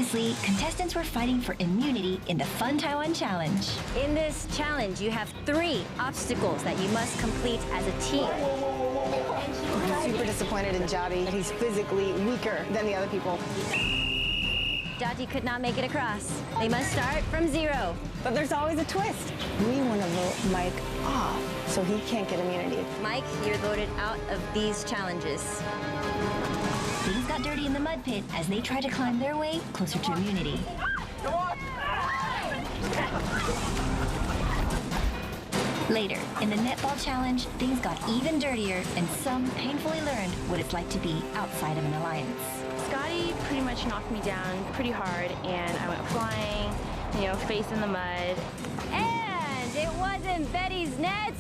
Previously, contestants were fighting for immunity in the Fun Taiwan Challenge. In this challenge, you have 3 obstacles that you must complete as a team. I'm super disappointed in Jati. He's physically weaker than the other people. Jati could not make it across. They must start from 0. But there's always a twist. We want to vote Mike off so he can't get immunity. Mike, you're voted out of these challenges. Things got dirty in the mud pit as they tried to climb their way closer to immunity. Later, in the netball challenge, things got even dirtier and some painfully learned what it's like to be outside of an alliance. Scotty pretty much knocked me down pretty hard and I went flying, face in the mud. And it wasn't Betty's net.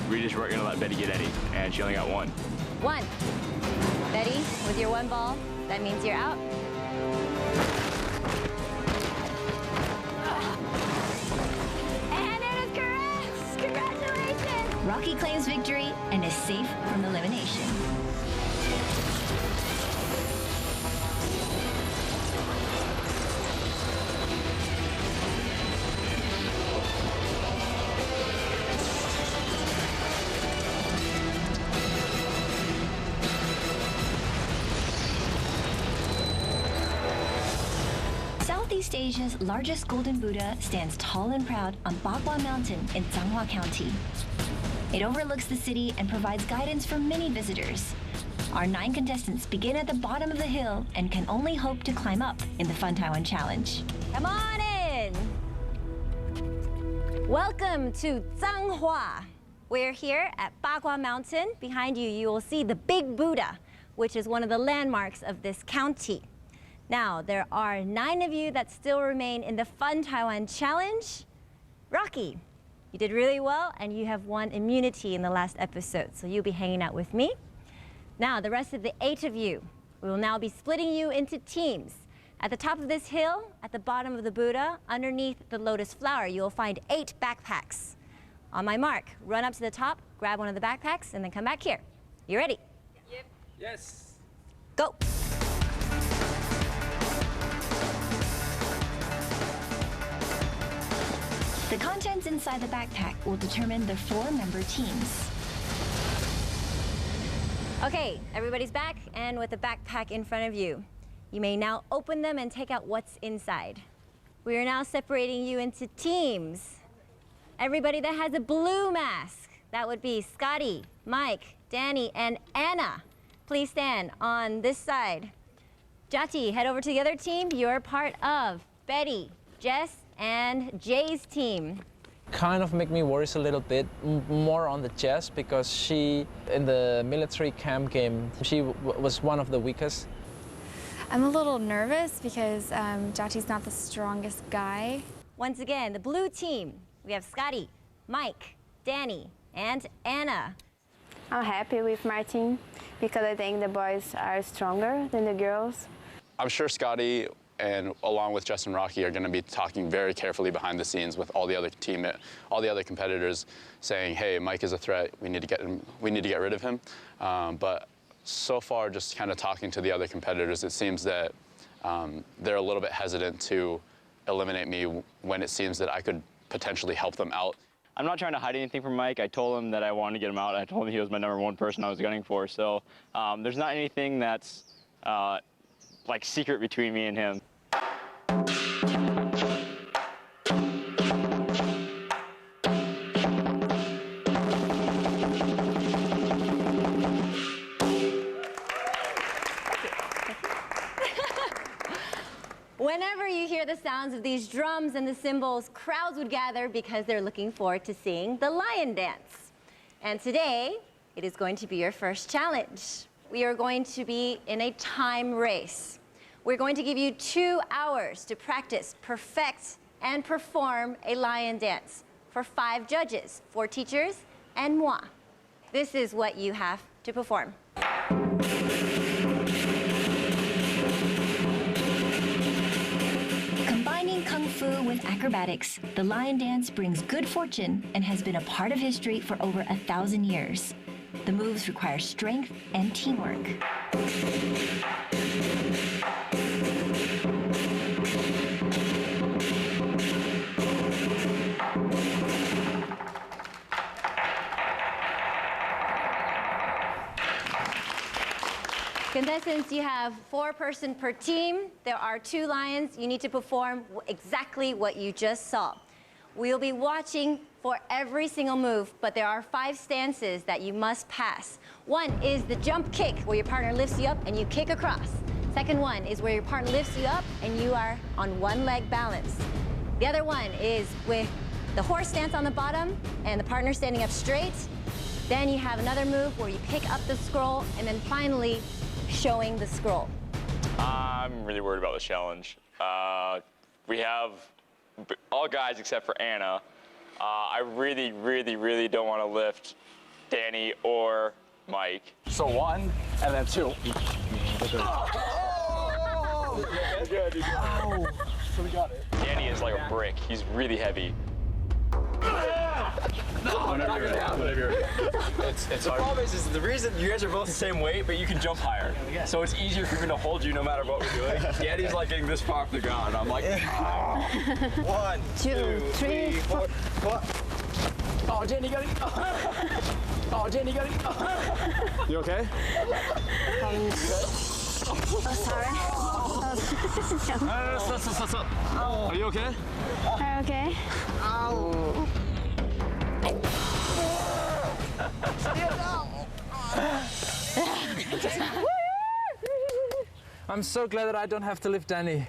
We just weren't gonna let Betty get any, and she only got 1. 1. Betty, with your 1 ball, that means you're out. And it is correct! Congratulations! Rocky claims victory and is safe from elimination. Southeast Asia's largest golden Buddha stands tall and proud on Bagua Mountain in Changhua County. It overlooks the city and provides guidance for many visitors. Our 9 contestants begin at the bottom of the hill and can only hope to climb up in the Fun Taiwan Challenge. Come on in! Welcome to Changhua. We're here at Bagua Mountain. Behind you, you will see the Big Buddha, which is one of the landmarks of this county. Now, there are 9 of you that still remain in the Fun Taiwan Challenge. Rocky, you did really well, and you have won immunity in the last episode, so you'll be hanging out with me. Now, the rest of the 8 of you, we will now be splitting you into teams. At the top of this hill, at the bottom of the Buddha, underneath the lotus flower, you will find 8 backpacks. On my mark, run up to the top, grab one of the backpacks, and then come back here. You ready? Yep. Yes. Go. The contents inside the backpack will determine the 4-member teams. Okay, everybody's back, and with the backpack in front of you, you may now open them and take out what's inside. We are now separating you into teams. Everybody that has a blue mask, that would be Scotty, Mike, Danny, and Anna. Please stand on this side. Jati, head over to the other team. You're part of Betty, Jess, and Jay's team. Kind of make me worry a little bit more on the Jess because she, in the military camp game, she was one of the weakest. I'm a little nervous because Jati's not the strongest guy. Once again, the blue team, we have Scotty, Mike, Danny, and Anna. I'm happy with my team because I think the boys are stronger than the girls. I'm sure Scotty and along with Jess and Rocky are going to be talking very carefully behind the scenes with all the other competitors, saying, "Hey, Mike is a threat. We need to get him. We need to get rid of him." But so far, just kind of talking to the other competitors, it seems that they're a little bit hesitant to eliminate me when it seems that I could potentially help them out. I'm not trying to hide anything from Mike. I told him that I wanted to get him out. I told him he was my #1 person I was gunning for. So there's not anything that's like secret between me and him. Whenever you hear the sounds of these drums and the cymbals, crowds would gather because they're looking forward to seeing the lion dance. And today, it is going to be your first challenge. We are going to be in a time race. We're going to give you 2 hours to practice, perfect, and perform a lion dance for 5 judges, 4 teachers, and moi. This is what you have to perform. Combining Kung Fu with acrobatics, the lion dance brings good fortune and has been a part of history for over 1,000 years. The moves require strength and teamwork. Contestants, you have 4 person per team. There are 2 lions. You need to perform exactly what you just saw. We'll be watching for every single move, but there are 5 stances that you must pass. One is the jump kick, where your partner lifts you up and you kick across. Second one is where your partner lifts you up and you are on one leg balance. The other one is with the horse stance on the bottom and the partner standing up straight. Then you have another move where you pick up the scroll and then finally showing the scroll. I'm really worried about this challenge. We have all guys except for Anna. I really, really, really don't want to lift Danny or Mike. So 1 and then 2. Good. Ow. So we got it. Danny is like a brick. He's really heavy. Whenever you're ready. It's the problem is the reason you guys are both the same weight, but you can jump higher. So it's easier for me to hold you no matter what we're doing. Danny's like getting this far off the ground. I'm like, oh. 1, 2, 3, 4. Oh, Jenny got it. Oh, Jenny got it. You okay? Sorry. Are you okay? Okay. Ow. I'm so glad that I don't have to lift Danny.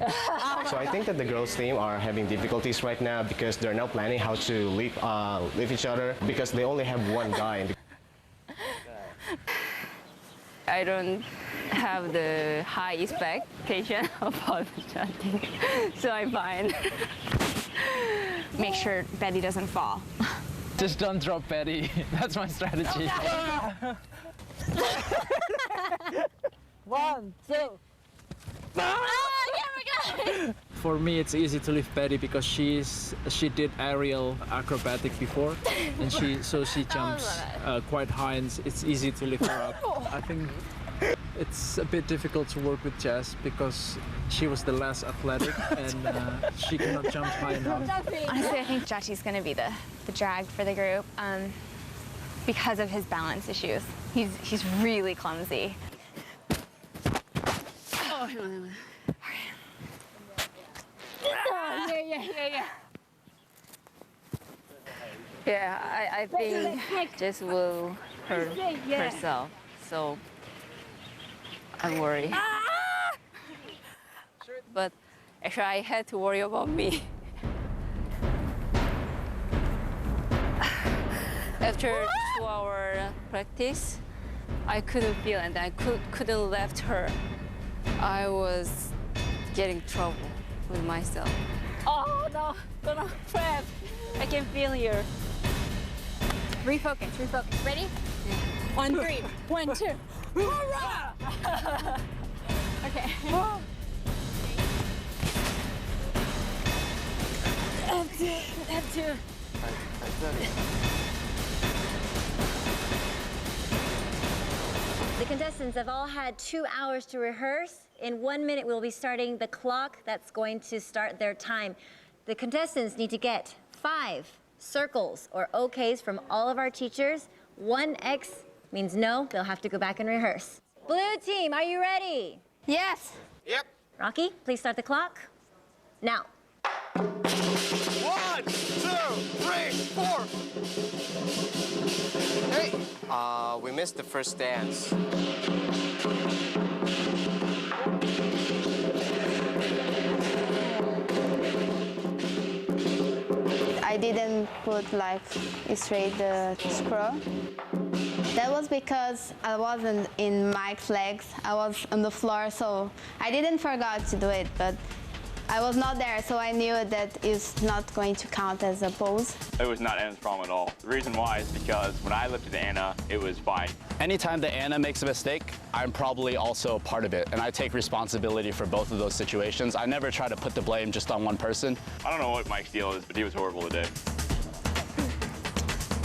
So I think that the girls' team are having difficulties right now because they're now planning how to lift each other because they only have one guy. I don't have the high expectation about the jumping, so I'm fine. Make sure Betty doesn't fall. Just don't drop Betty. That's my strategy. 1, 2. For me, it's easy to lift Betty because she did aerial acrobatic before, and she jumps quite high, and it's easy to lift her up. I think it's a bit difficult to work with Jess because she was the less athletic and she cannot jump high enough. Honestly, I think Jati's going to be the drag for the group because of his balance issues. He's really clumsy. Oh, Yeah, I think Jess will hurt herself, so I'm worried. But actually, I had to worry about me. After 2-hour practice, I couldn't feel and I couldn't lift her. I was getting trouble with myself. Oh no, gonna crap. I can feel here. Refocus. Ready? Yeah. 1, 3. 1, 2. Hurrah! Okay. F2. The contestants have all had 2 hours to rehearse. In 1 minute, we'll be starting the clock that's going to start their time. The contestants need to get 5 circles or OKs from all of our teachers. 1 X means no, they'll have to go back and rehearse. Blue team, are you ready? Yes. Yep. Rocky, please start the clock. Now. 1, 2, 3, 4. Hey! We missed the first dance. I didn't put like straight the scroll. That was because I wasn't in Mike's legs. I was on the floor, so I didn't forget to do it, but I was not there, so I knew that it's not going to count as a pose. It was not Anna's problem at all. The reason why is because when I lifted Anna, it was fine. Anytime that Anna makes a mistake, I'm probably also part of it, and I take responsibility for both of those situations. I never try to put the blame just on one person. I don't know what Mike's deal is, but he was horrible today.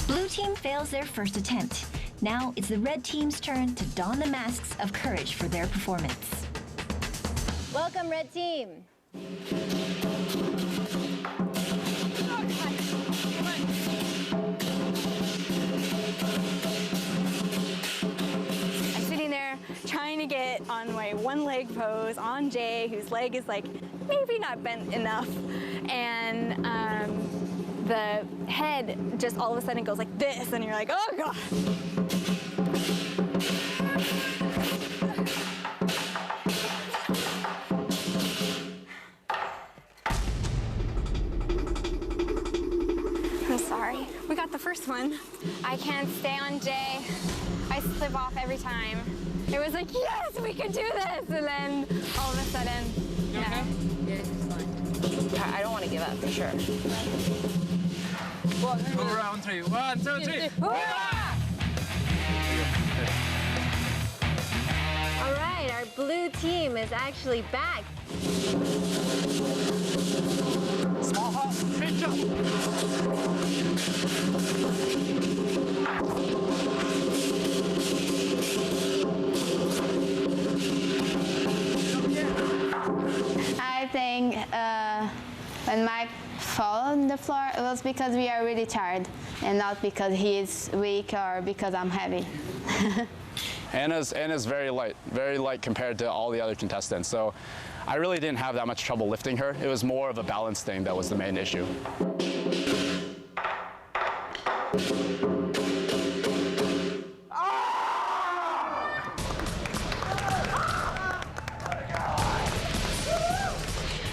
Blue team fails their first attempt. Now it's the red team's turn to don the masks of courage for their performance. Welcome, red team. I'm sitting there trying to get on my one leg pose on Jay, whose leg is like maybe not bent enough. And the head just all of a sudden goes like this, and you're like, oh God. I'm sorry. We got the first one. I can't stay on Jay. I slip off every time. It was like, yes, we can do this. And then all of a sudden, yeah. Yeah, it's fine. I don't want to give up for sure. Go round 3. 1, 2, 3. All right, our blue team is actually back. Small hop, big jump. I think when Mike fell on the floor, it was because we are really tired and not because he is weak or because I'm heavy. Anna's very light compared to all the other contestants. So I really didn't have that much trouble lifting her. It was more of a balance thing that was the main issue.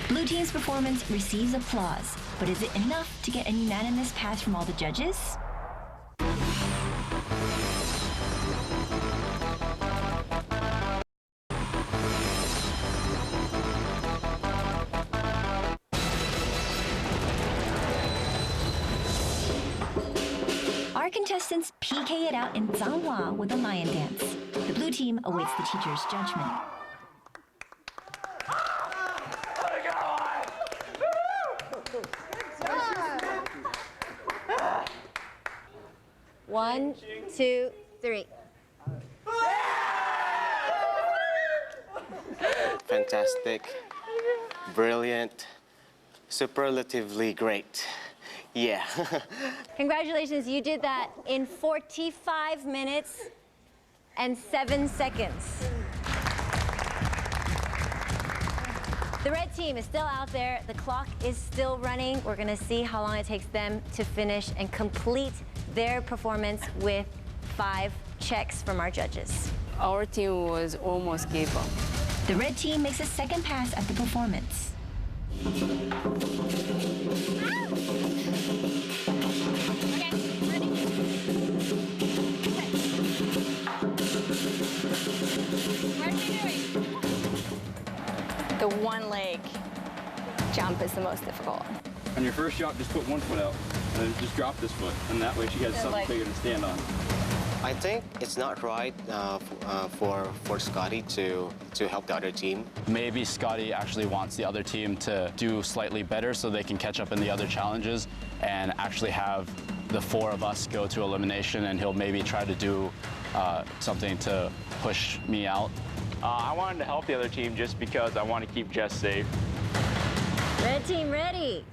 Blue team's performance receives applause, but is it enough to get a unanimous pass from all the judges? Our contestants PK it out in Zanghua with a lion dance. The blue team awaits the teacher's judgment. One, two, three. Fantastic, brilliant, superlatively great. Yeah. Congratulations, you did that in 45 minutes and 7 seconds. The red team is still out there. The clock is still running. We're gonna see how long it takes them to finish and complete their performance with 5 checks from our judges. Our team was almost gave up. The red team makes a second pass at the performance. The one leg jump is the most difficult. On your first jump, just put one foot out, and then just drop this foot, and that way she has something bigger to stand on. I think it's not right for Scotty to help the other team. Maybe Scotty actually wants the other team to do slightly better so they can catch up in the other challenges and actually have the 4 of us go to elimination, and he'll maybe try to do something to push me out. I wanted to help the other team just because I want to keep Jess safe. Red team ready.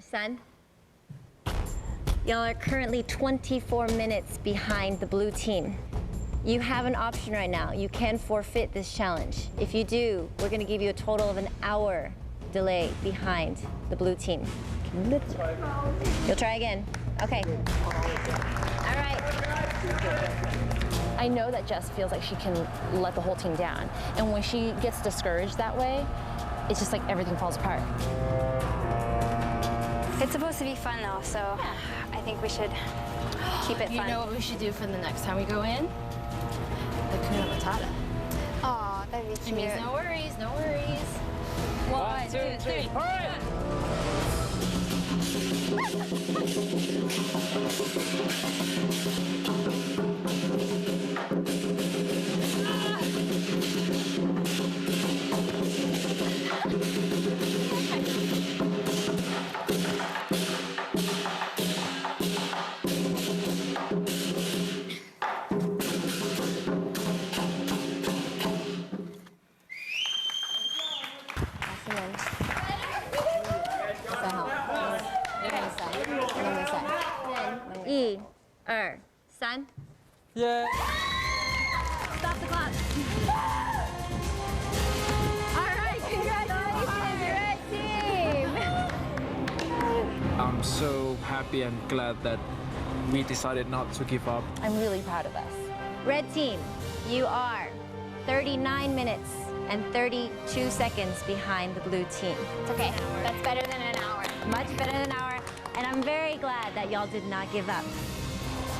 Son. Y'all are currently 24 minutes behind the blue team. You have an option right now. You can forfeit this challenge. If you do, we're gonna give you a total of an hour delay behind the blue team. You'll try again. Okay. All right. I know that Jess feels like she can let the whole team down. And when she gets discouraged that way, it's just like everything falls apart. It's supposed to be fun though, so I think we should keep it fun. You know what we should do for the next time we go in? The Kuna Matata. Aw, that'd be cute. It means no worries, no worries. 1, 2, 3. Hurry! Come on. 三好，你看三，你们三，一、二、三。Yeah. Stop the clock. All right, congratulations, Red Team. I'm so happy and glad that we decided not to give up. I'm really proud of us. Red Team, you are 39 minutes and 32 seconds behind the blue team. It's okay. That's better than an hour. Much better than an hour, and I'm very glad that y'all did not give up.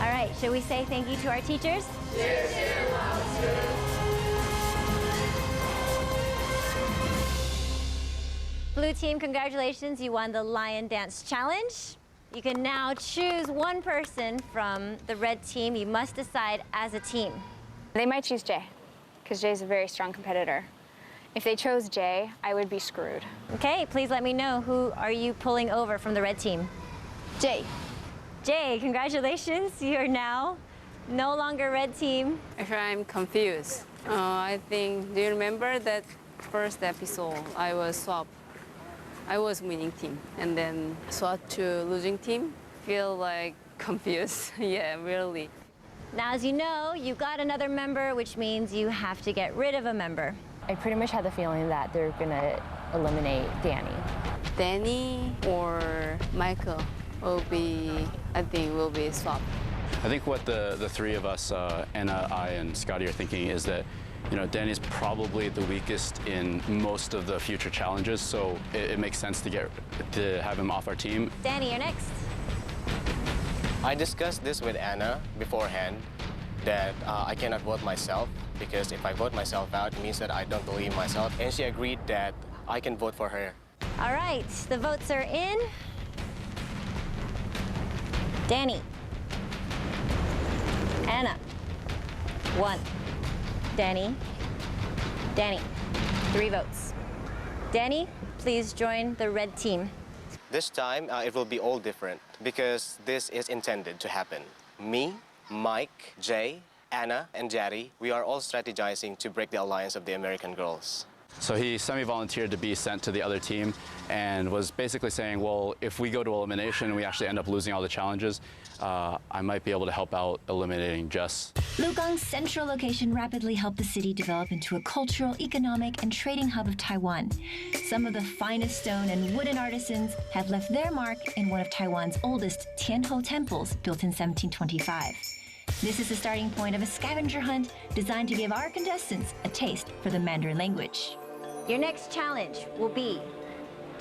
All right, should we say thank you to our teachers? Blue team, congratulations, you won the Lion Dance Challenge. You can now choose one person from the red team. You must decide as a team. They might choose Jay, because Jay's a very strong competitor. If they chose Jay, I would be screwed. Okay, please let me know, who are you pulling over from the red team? Jay. Jay, congratulations, you are now no longer red team. Actually, I'm confused. I think, do you remember that first episode I was swapped? I was winning team and then swapped to losing team. Feel like confused. Yeah, really. Now, as you know, you got another member, which means you have to get rid of a member. I pretty much had the feeling that they're gonna eliminate Danny. Danny or Michael will be, I think, will be swapped. I think what the three of us, Anna, I, and Scotty, are thinking is that, you know, Danny's probably the weakest in most of the future challenges, so it makes sense to have him off our team. Danny, you're next. I discussed this with Anna beforehand, that I cannot vote myself, because if I vote myself out, it means that I don't believe myself. And she agreed that I can vote for her. All right, the votes are in. Danny. Anna. 1. Danny. Danny. 3 votes. Danny, please join the red team. This time, it will be all different, because this is intended to happen. Me, Mike, Jay, Anna, and Jari, we are all strategizing to break the alliance of the American girls. So he semi-volunteered to be sent to the other team and was basically saying, well, if we go to elimination and we actually end up losing all the challenges, I might be able to help out eliminating Jess. Lugong's central location rapidly helped the city develop into a cultural, economic, and trading hub of Taiwan. Some of the finest stone and wooden artisans have left their mark in one of Taiwan's oldest Tianho temples, built in 1725. This is the starting point of a scavenger hunt designed to give our contestants a taste for the Mandarin language. Your next challenge will be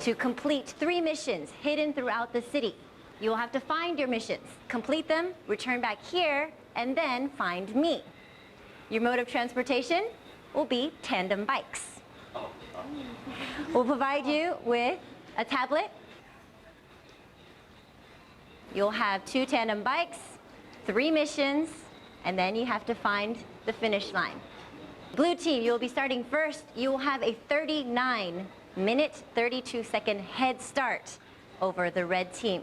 to complete 3 missions hidden throughout the city. You will have to find your missions, complete them, return back here, and then find me. Your mode of transportation will be tandem bikes. We'll provide you with a tablet. You'll have 2 tandem bikes, 3 missions, and then you have to find the finish line. Blue team, you will be starting first. You will have a 39-minute, 32-second head start over the red team.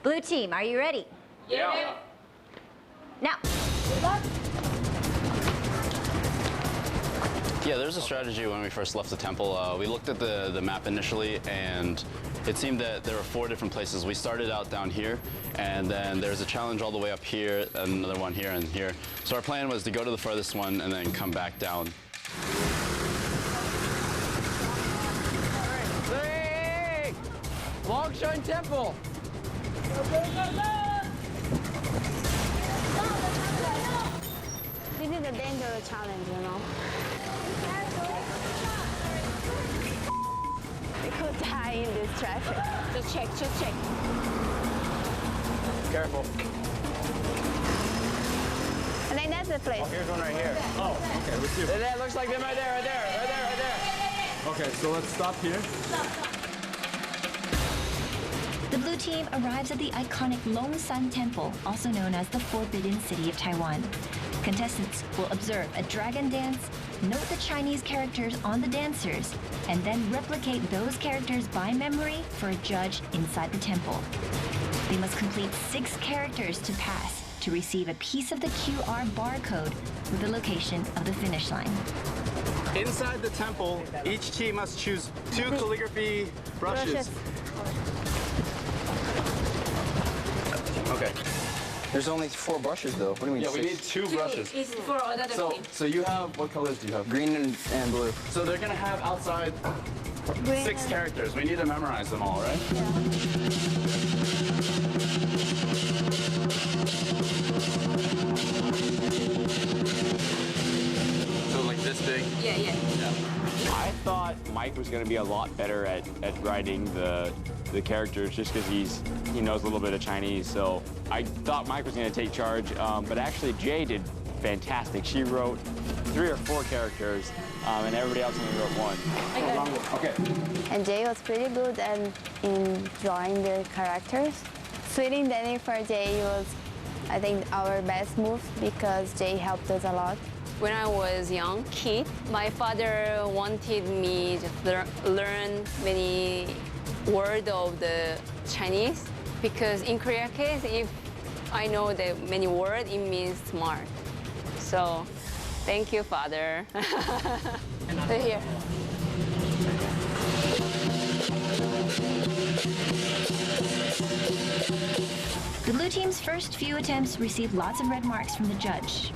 Blue team, are you ready? Yeah. Now. Yeah, there's a strategy when we first left the temple. We looked at the map initially, and it seemed that there were 4 different places. We started out down here, and then there's a challenge all the way up here, and another one here and here. So our plan was to go to the furthest one and then come back down. 3! Longshan Temple! This is a dangerous challenge, you know. We could die in this traffic. Just check, just check. Careful. I think that's the place. Oh, here's one right here. Oh, okay, let's see. That looks like them right there, right there, right there, right there. Okay, so let's stop here. The blue team arrives at the iconic Longshan Temple, also known as the Forbidden City of Taiwan. Contestants will observe a dragon dance, note the Chinese characters on the dancers, and then replicate those characters by memory for a judge inside the temple. They must complete 6 characters to pass to receive a piece of the QR barcode with the location of the finish line. Inside the temple, each team must choose 2 calligraphy brushes. Okay. There's only 4 brushes though. What do you mean? Yeah, we 6? need 2 brushes. It's for another team. So you have, what colors do you have? Green and blue. So they're gonna have outside 6 characters. We need to memorize them all, right? So like this big? Yeah. I thought Mike was going to be a lot better at writing the characters just because he knows a little bit of Chinese. So I thought Mike was going to take charge, but actually Jay did fantastic. She wrote 3 or 4 characters, and everybody else only wrote 1. Okay. And Jay was pretty good in drawing the characters. Sweeting Danny for Jay was, I think, our best move because Jay helped us a lot. When I was young kid, my father wanted me to learn many words of the Chinese because in Korea case, if I know the many words, it means smart. So, thank you, father. They're here. The blue team's first few attempts received lots of red marks from the judge.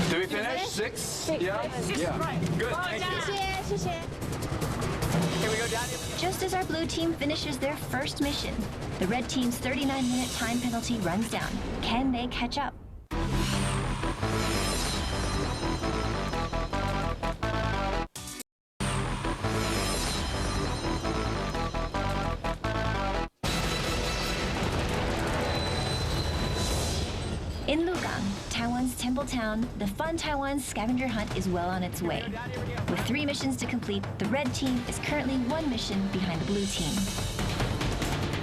Do we finish? 6? Yeah? Yeah. Good, thank you. Here we go, Daddy. Just as our blue team finishes their first mission, the red team's 39-minute time penalty runs down. Can they catch up? In Lugang, Taiwan's temple town, the Fun Taiwan scavenger hunt is well on its way. With 3 missions to complete, the red team is currently 1 mission behind the blue team.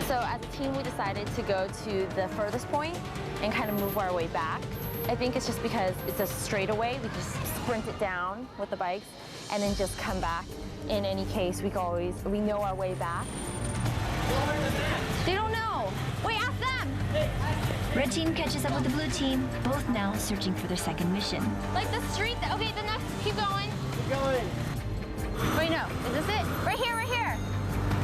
So as a team, we decided to go to the furthest point and kind of move our way back. I think it's just because it's a straightaway. We just sprint it down with the bikes and then just come back. In any case, we know our way back. They don't know. Wait, ask them. Red team catches up with the blue team, both now searching for their second mission. Like the street, okay, the next, keep going. Keep going. Wait, no, is this it? Right here, right here.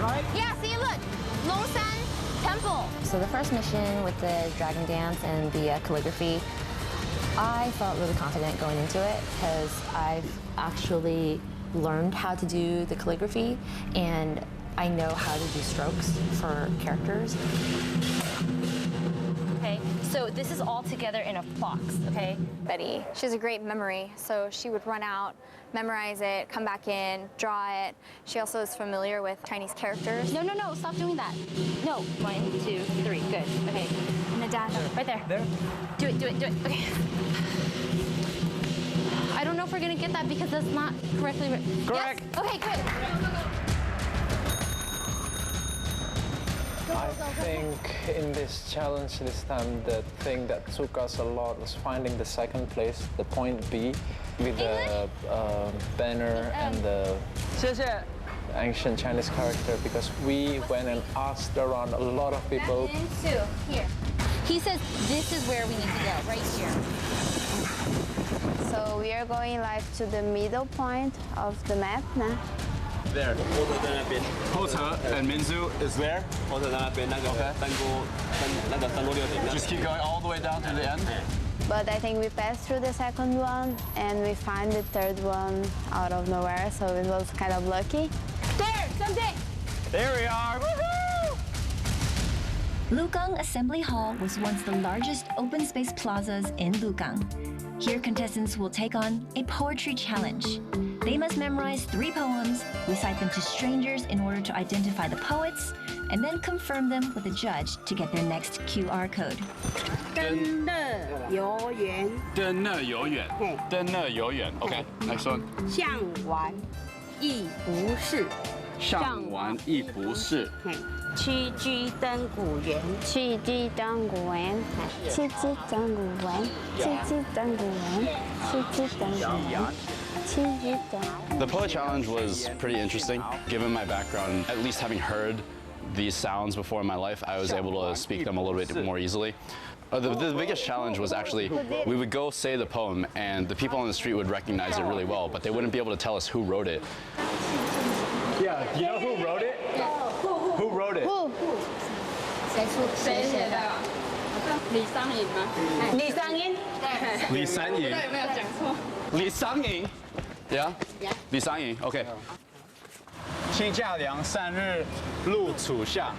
Right? Yeah, see, look, Longsan Temple. So the first mission with the dragon dance and the calligraphy, I felt really confident going into it because I've actually learned how to do the calligraphy and I know how to do strokes for characters. Okay, so this is all together in a box, okay? Betty, she has a great memory, so she would run out, memorize it, come back in, draw it. She also is familiar with Chinese characters. No, stop doing that. No, 1, 2, 3, good, okay. And the dad, right there. There? Do it, okay. I don't know if we're gonna get that because that's not correctly written. Correct. Yes? Okay, good. I think in this challenge this time, the thing that took us a lot was finding the second place, the point B, with the banner and the ancient Chinese character, because we went and asked around a lot of people. Here. He says this is where we need to go, right here. So we are going like to the middle point of the map now. There. Hota and Minzu is there. Just keep going all the way down to the end. But I think we passed through the second one and we find the third one out of nowhere, so it was kind of lucky. There, someday. There we are. Woohoo! Lugang Assembly Hall was once the largest open space plazas in Lugang. Here contestants will take on a poetry challenge. They must memorize 3 poems, recite them to strangers in order to identify the poets, and then confirm them with a judge to get their next QR code. 登乐游园，登乐游园。登乐游园。Okay, next one. 向玩亦不是，上玩亦不是。屈居登古园，去居登古园，去居登古园，去居登古园，去居登古园。The poet challenge was pretty interesting, given my background, at least having heard these sounds before in my life, I was able to speak them a little bit more easily. The biggest challenge was actually, we would go say the poem and the people on the street would recognize it really well, but they wouldn't be able to tell us who wrote it. Yeah, you know who wrote it? Who wrote it? Who? 谁写的？李商隐吗？李商隐。李商隐。有没有讲错？李商隐。Yeah. 李商隐。Okay. 亲驾凉，善日露楚下。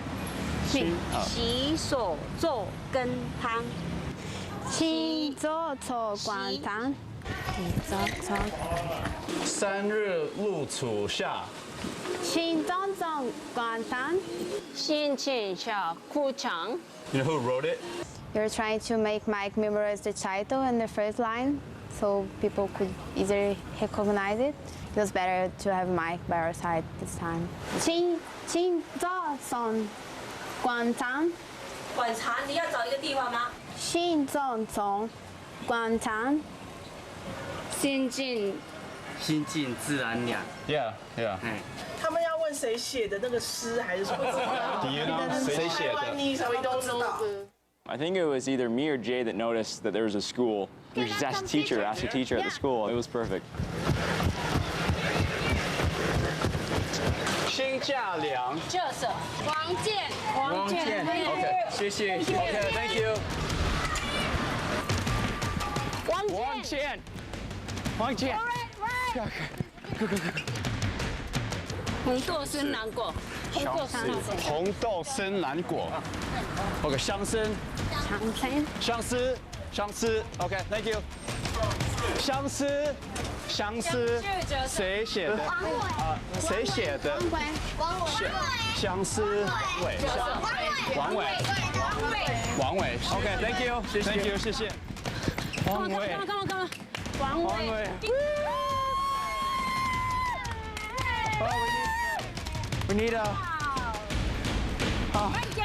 洗手做羹汤。洗手做羹汤。三日露楚下。洗手做羹汤。心情小哭墙。You know who wrote it? You're trying to make Mike memorize the title and the first line, so people could easily recognize it. It was better to have Mike by our side this time. 清早送广场。广场，你要找一个地方吗？清早送广场。心境自然凉。Yeah. 他们要问谁写的那个诗还是什么？ Do you know 谁写的？ We don't know. I think it was either me or Jay that noticed that there was a school. We just asked a teacher at the school. It was perfect. 亲驾凉。就是王建。OK， 谢谢。OK， Thank you。王建。红豆生南果。红豆生南果。OK， 香参。相思。OK，Thank you。相思。谁写的？谁写的？相思伟。王伟。OK，Thank you，谢谢。王伟。王伟。We need a.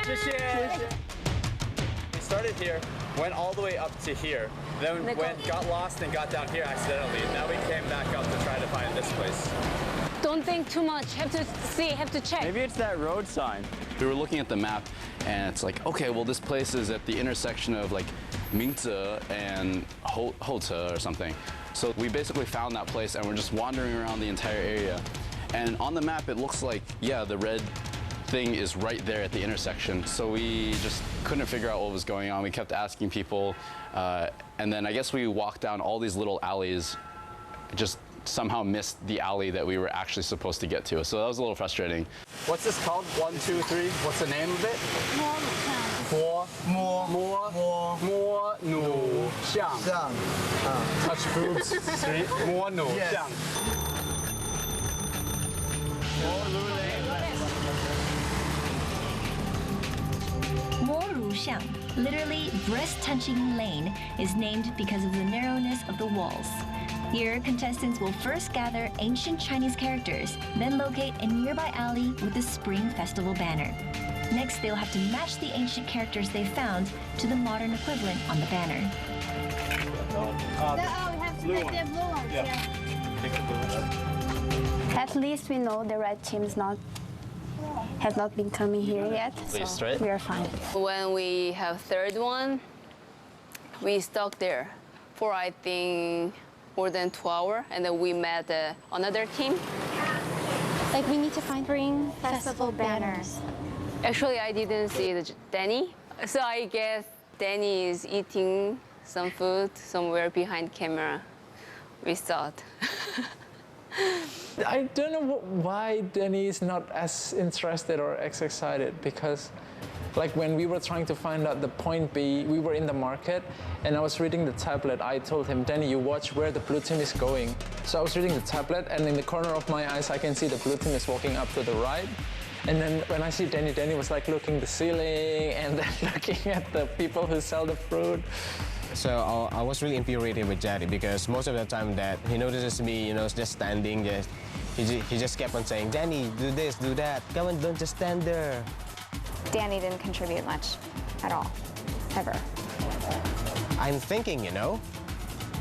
谢谢。We started here, went all the way up to here, then got lost and got down here accidentally. Now we came back up to try to find this place. Don't think too much. Have to see, have to check. Maybe it's that road sign. We were looking at the map and it's like, okay, well this place is at the intersection of like Mingze and Hote or something. So we basically found that place and we're just wandering around the entire area. And on the map, it looks like, yeah, the red thing is right there at the intersection. So we just couldn't figure out what was going on. We kept asking people. And then I guess we walked down all these little alleys, just somehow missed the alley that we were actually supposed to get to. So that was a little frustrating. What's this called? 1, 2, 3. What's the name of it? 摸努巷. Touch boobs. 摸努巷. Moruxiang, literally breast-touching lane, is named because of the narrowness of the walls. Here, contestants will first gather ancient Chinese characters, then locate a nearby alley with the Spring Festival banner. Next, they'll have to match the ancient characters they found to the modern equivalent on the banner. We have to take the blue ones. Yeah. At least we know the red team has not been coming here yet, so we are fine. When we have third one, we stuck there for I think more than 2 hours, and then we met another team. Like we need to find Spring Festival banners. Actually, I didn't see Danny, so I guess Danny is eating some food somewhere behind camera. We thought. I don't know why Danny is not as interested or as excited, because like when we were trying to find out the point B, we were in the market and I was reading the tablet. I told him, Danny, you watch where the blue team is going. So I was reading the tablet and in the corner of my eyes, I can see the blue team is walking up to the right. And then when I see Danny, Danny was like looking at the ceiling and then looking at the people who sell the fruit. So I was really infuriated with Daddy because most of the time that he notices me, just standing, he just kept on saying, Danny, do this, do that. Come on, don't just stand there. Danny didn't contribute much at all, ever. I'm thinking,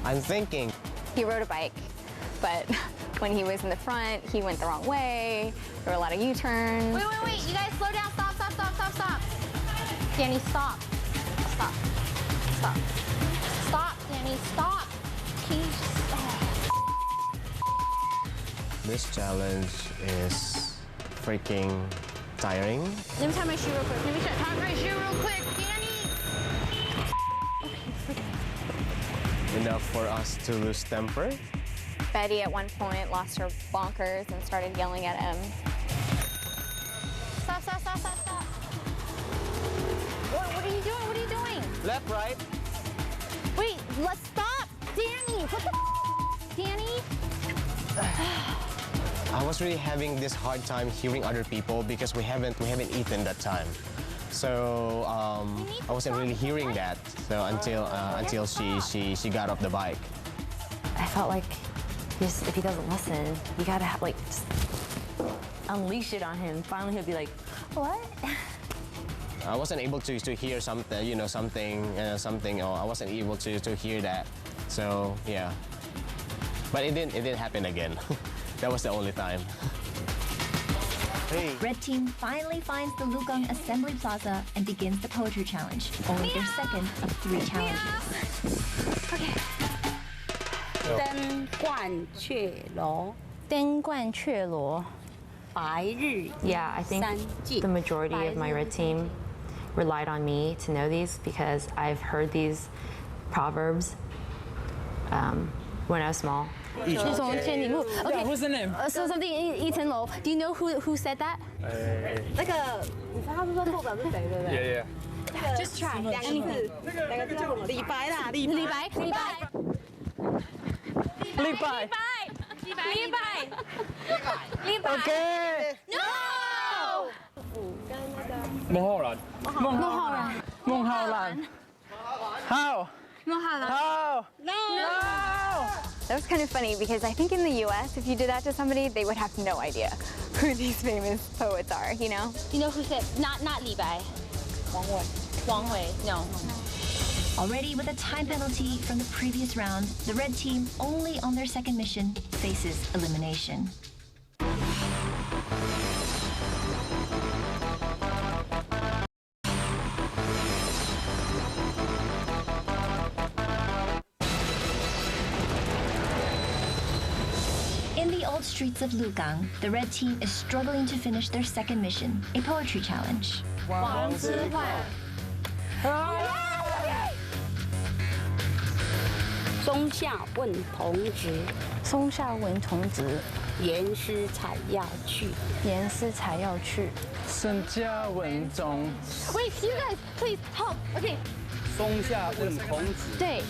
I'm thinking. He rode a bike, but when he was in the front, he went the wrong way. There were a lot of U-turns. Wait, you guys slow down, stop. stop. Danny, stop. Stop. Stop, Danny, stop. Please. This challenge is freaking tiring. Let me tie my shoe real quick. Tie my shoe real quick, Danny. Enough for us to lose temper. Betty at one point lost her bonkers and started yelling at him. Stop. What are you doing? Left, right. Wait, let's stop. Danny, what the Danny? I was really having this hard time hearing other people because we haven't eaten that time. So I wasn't really hearing that. So until she got off the bike. I felt like if he doesn't listen, you gotta just unleash it on him. Finally, he'll be like, "What?" I wasn't able to hear something, something, or I wasn't able to hear that. So yeah, but it didn't happen again. That was the only time. Hey. Red team finally finds the Lugang Assembly Plaza and begins the poetry challenge, only their second of 3 challenges. Okay. 灯冠雀楼，灯冠雀楼，白日 Yeah, I think the majority of my red team relied on me to know these because I've heard these proverbs when I was small. Okay. Yeah, what's the name? So something 一层楼. Do you know who said that? 那个，你猜他是说作者是谁，对不对？ Yeah. Just try 2个字，2个字叫什么？李白啦，李白。Okay. No! 孟浩然。 How? No! That was kind of funny because I think in the US, if you did that to somebody, they would have no idea who these famous poets are, you know? You know who said not 李白? Wang Wei. No. Already with a time penalty from the previous round, the red team, only on their second mission, faces elimination. In the old streets of Lugang, the red team is struggling to finish their second mission, a poetry challenge. 王之涣。松下问童子，松下问童子，言师采药去。言师采药去。沈家文中。 Wait, you guys, please help. Okay. 松下问童子。对。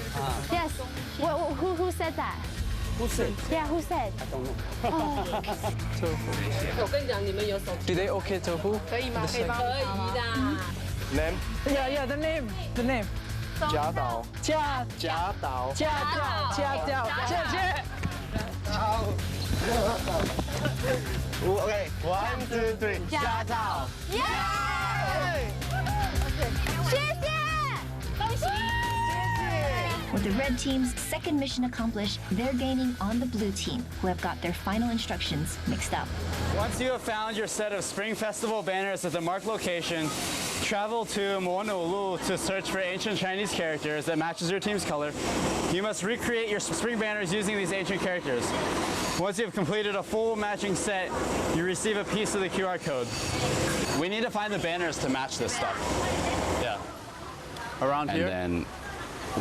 Yes. Who said that? Who said? Yeah, who said? I don't know. 我跟你讲，你们有手机。 Do they okay tofu? 可以吗？可以的。 Name? Yeah, the name. 贾岛。贾岛。Okay, 1, 2, 3. 驾照。耶！谢谢，恭喜！ With the red team's second mission accomplished, they're gaining on the blue team, who have got their final instructions mixed up. Once you have found your set of Spring Festival banners at the marked location, travel to Mo'onaulu to search for ancient Chinese characters that matches your team's color. You must recreate your spring banners using these ancient characters. Once you have completed a full matching set, you receive a piece of the QR code. We need to find the banners to match this stuff. Yeah. Around here? And then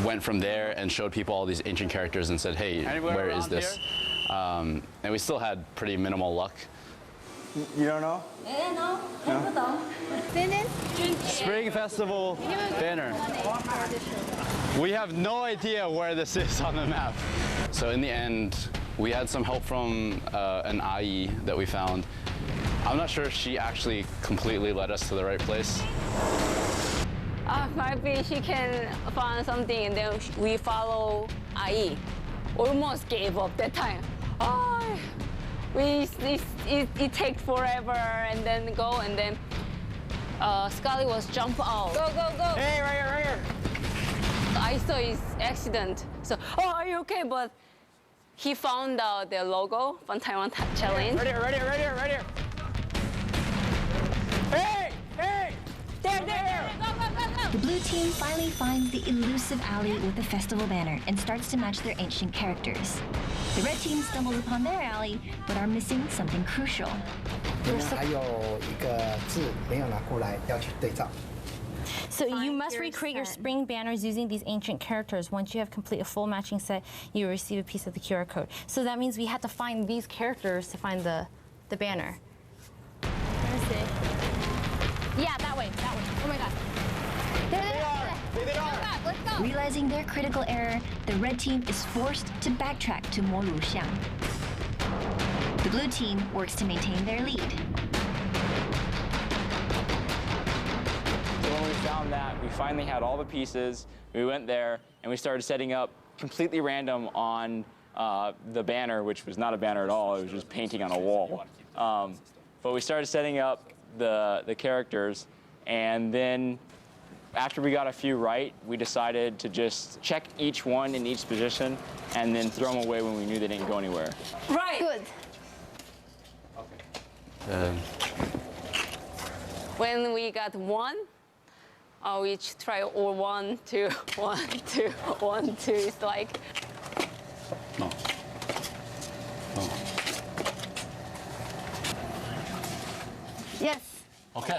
went from there and showed people all these ancient characters and said, hey, where is this? And we still had pretty minimal luck. You don't know? No. Spring Festival banner. We have no idea where this is on the map. So in the end, we had some help from an IE that we found. I'm not sure if she actually completely led us to the right place. Maybe she can find something and then we follow IE. Almost gave up that time. It takes forever and then go and then Scully was jump out. Go. Hey, right here. I saw his accident. So, are you okay? But he found out the logo from Taiwan Challenge. Right here. Hey! The blue team finally finds the elusive alley with the festival banner and starts to match their ancient characters. The red team stumbles upon their alley, but are missing something crucial. 还有一个字没有拿过来，要去对照。 So you must recreate your spring banners using these ancient characters. Once you have completed a full matching set, you will receive a piece of the QR code. So that means we had to find these characters to find the banner. Let me see. Yeah, that way. Oh my God. There they are. Let's go. Realizing their critical error, the red team is forced to backtrack to Moluxiang. The blue team works to maintain their lead. So when we found that, we finally had all the pieces. We went there and we started setting up completely random on the banner, which was not a banner at all. It was just painting on a wall. But we started setting up the characters, and then after we got a few right, we decided to just check each one in each position and then throw them away when we knew they didn't go anywhere. Right. Good. When we got one, we each try all 1, 2, 1, 2, 1, 2. It's like. No. Yes. Okay.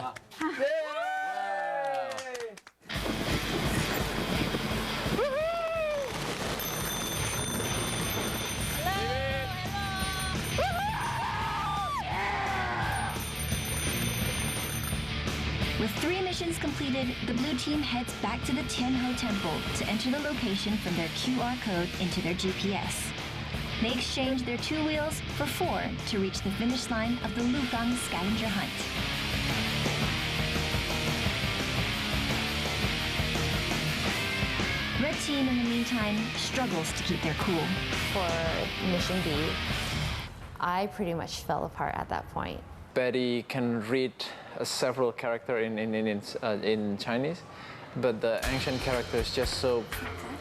With 3 missions completed, the blue team heads back to the Tianhe Temple to enter the location from their QR code into their GPS. They exchange their 2 wheels for 4 to reach the finish line of the Lugang scavenger hunt. Red team, in the meantime, struggles to keep their cool. For mission B, I pretty much fell apart at that point. Betty can read several characters in Chinese, but the ancient character is just so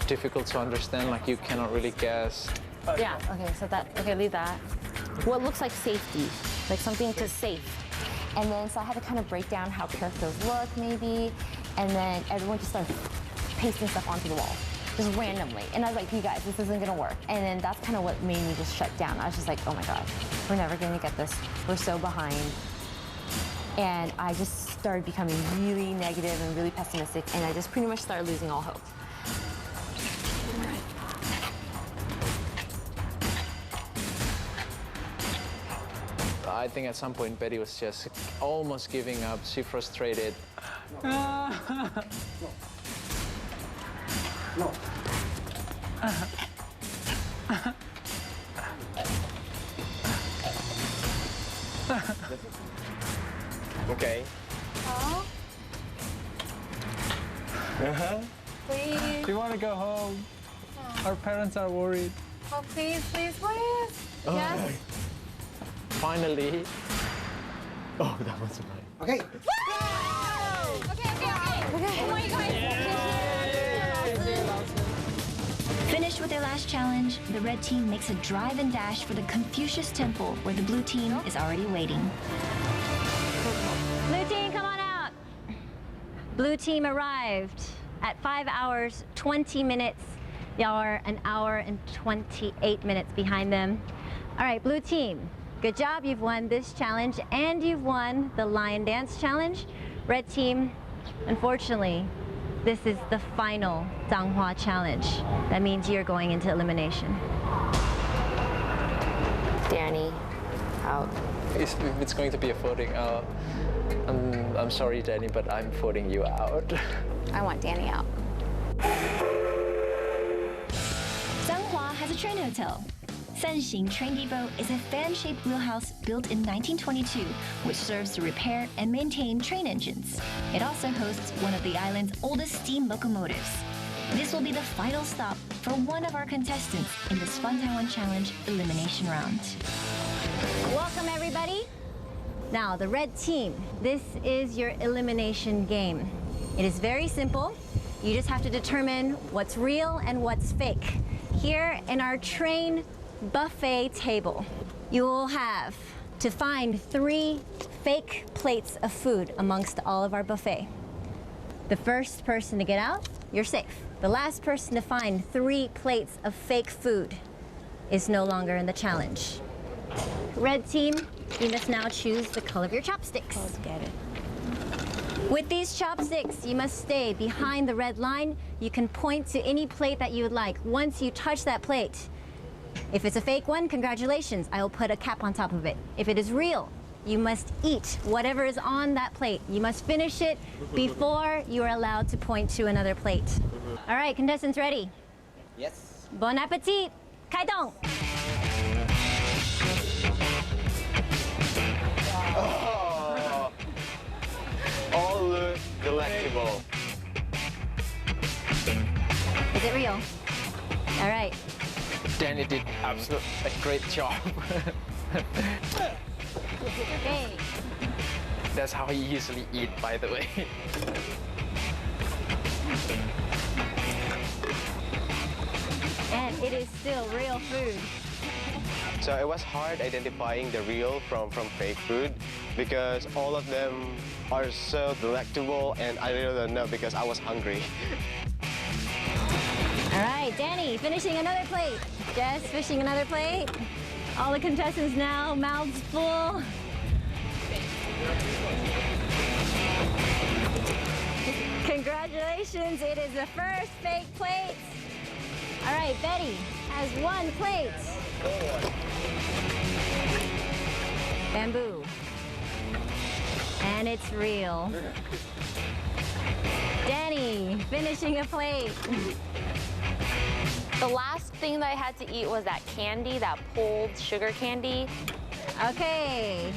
difficult to understand. Like you cannot really guess. Yeah. Okay. So leave that. What looks like safety, like something to safe, and then so I had to kind of break down how characters look maybe, and then everyone just started pasting stuff onto the wall, just randomly. And I was like, you guys, this isn't gonna work. And then that's kind of what made me just shut down. I was just like, oh my gosh, we're never gonna get this. We're so behind. And I just started becoming really negative and really pessimistic, and I just pretty much started losing all hope. I think at some point Betty was just almost giving up. She frustrated. No. Okay. Oh. Please. We want to go home. Our parents are worried. Oh, please, please, please. Oh. Yes. Finally. Oh, that was mine. Okay. Okay. Oh my God. Finished with their last challenge, the red team makes a drive and dash for the Confucius Temple, where the blue team is already waiting. Blue team, come on out. Blue team arrived at 5 hours, 20 minutes. Y'all are an hour and 28 minutes behind them. All right, blue team, good job. You've won this challenge and you've won the Lion Dance Challenge. Red team, unfortunately, this is the final Zhanghua Challenge. That means you're going into elimination. Danny, out. It's going to be a voting. I'm sorry, Danny, but I'm voting you out. I want Danny out. Zhanghua has a train hotel. Sanxing Train Depot is a fan-shaped wheelhouse built in 1922, which serves to repair and maintain train engines. It also hosts one of the island's oldest steam locomotives. This will be the final stop for one of our contestants in this Fun Taiwan Challenge elimination round. Welcome, everybody. Now, the red team, this is your elimination game. It is very simple. You just have to determine what's real and what's fake. Here in our train buffet table, you will have to find 3 fake plates of food amongst all of our buffet. The first person to get out, you're safe. The last person to find 3 plates of fake food is no longer in the challenge. Red team, you must now choose the color of your chopsticks. Let's get it. With these chopsticks, you must stay behind the red line. You can point to any plate that you would like. Once you touch that plate, if it's a fake one, congratulations, I will put a cap on top of it. If it is real, you must eat whatever is on that plate. You must finish it before you are allowed to point to another plate. All right, contestants ready? Yes. Bon appetit! 开动! Oh, all look delectable. Is it real? All right. Danny did absolutely a great job. Okay. That's how he usually eat, by the way. And it is still real food. So it was hard identifying the real from fake food because all of them are so delectable and I really don't know because I was hungry. All right, Danny, finishing another plate. Jess, finishing another plate. All the contestants now, mouths full. Congratulations, it is the first fake plate. All right, Betty has 1 plate. Bamboo. And it's real. Danny, finishing a plate. The last thing that I had to eat was that candy, that pulled sugar candy. Okay.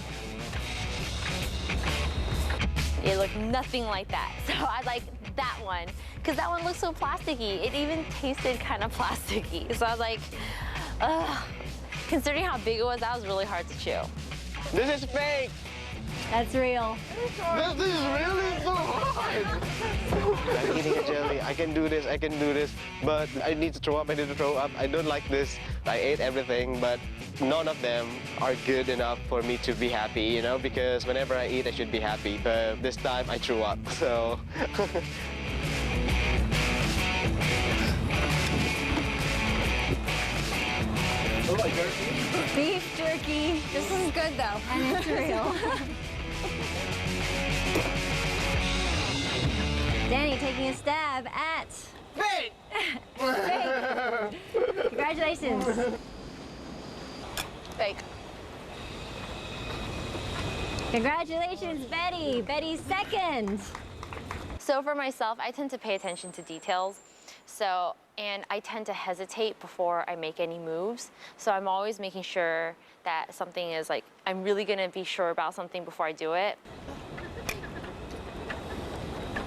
It looked nothing like that. So I like that one, because that one looks so plasticky. It even tasted kind of plasticky. So I was like, ugh. Considering how big it was, that was really hard to chew. This is fake! That's real. This is really so hard! I'm eating a jelly. I can do this, but I need to throw up, I don't like this. I ate everything, but none of them are good enough for me to be happy, you know, because whenever I eat, I should be happy, but this time I threw up, so. Beef jerky. This is good though. And it's real. Danny taking a stab at... Fake! Fake. Congratulations. Fake. Congratulations, Betty. Betty's second. So for myself, I tend to pay attention to details. And I tend to hesitate before I make any moves. So I'm always making sure that something is like, I'm really gonna be sure about something before I do it.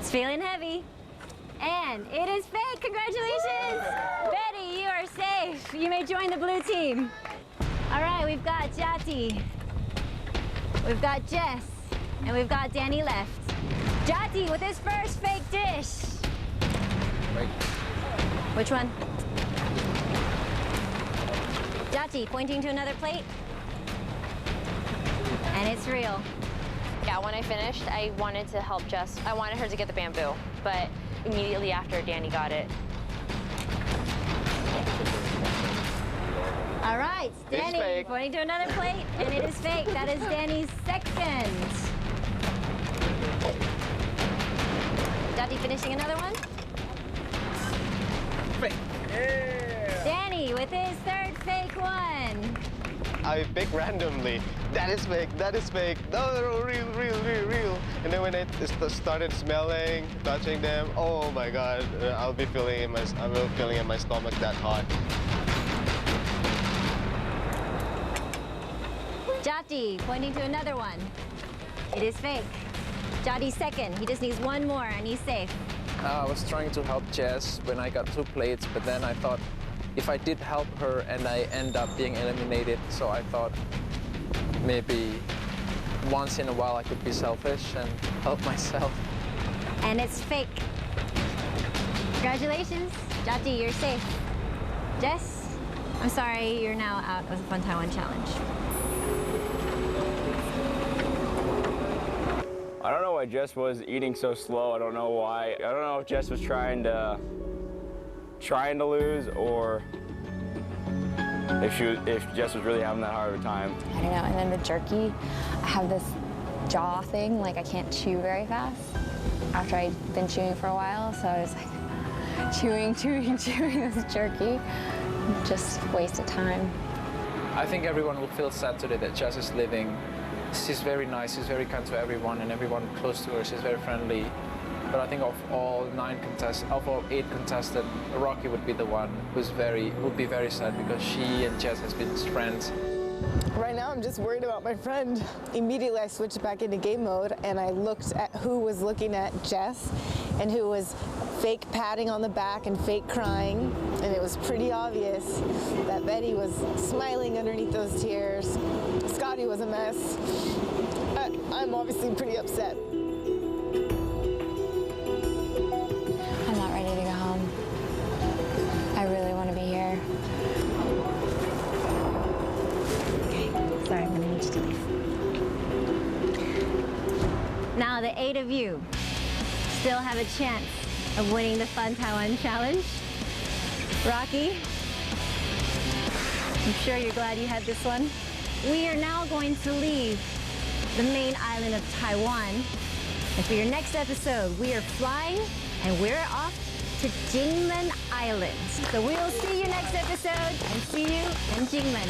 It's feeling heavy. And it is fake. Congratulations. Betty, you are safe. You may join the blue team. All right, we've got Jati. We've got Jess. And we've got Danny left. Jati with his first fake dish. Right. Which one? Jati, pointing to another plate. And it's real. Yeah, when I finished, I wanted to help Jess. I wanted her to get the bamboo, but immediately after, Danny got it. All right, Danny pointing to another plate, and it is fake. That is Danny's second. Jati finishing another one. Fake. Yeah. Danny with his third fake one. I pick randomly. That is fake, that is fake. No, real. And then when I started smelling, touching them, oh my God, I'll be feeling in my stomach that hot. Jati pointing to another one. It is fake. Jati's second. He just needs one more and he's safe. I was trying to help Jess when I got 2 plates, but then I thought if I did help her and I end up being eliminated, so I thought maybe once in a while I could be selfish and help myself. And it's fake. Congratulations. Jati, you're safe. Jess, I'm sorry, you're now out of the Fun Taiwan Challenge. I don't know why Jess was eating so slow. I don't know why. I don't know if Jess was trying to lose or if Jess was really having that hard of a time. I don't know, and then the jerky, I have this jaw thing, like I can't chew very fast after I'd been chewing for a while, so I was like chewing this jerky, just waste of time. I think everyone will feel sad today that Jess is leaving. She's very nice, she's very kind to everyone and everyone close to her, she's very friendly. But I think of all 8 contestants, Rocky would be the one would be very sad because she and Jess has been friends. Right now, I'm just worried about my friend. Immediately, I switched back into game mode and I looked at who was looking at Jess and who was fake patting on the back and fake crying. And it was pretty obvious that Betty was smiling underneath those tears. Scotty was a mess. I'm obviously pretty upset. I'm not ready to go home. I really want to be here. Okay, sorry, I'm gonna need you to leave. Now the 8 of you still have a chance of winning the Fun Taiwan Challenge. Rocky, I'm sure you're glad you had this one. We are now going to leave the main island of Taiwan. And for your next episode, we are flying and we're off to Jinmen Island. So we will see you next episode and see you in Jinmen.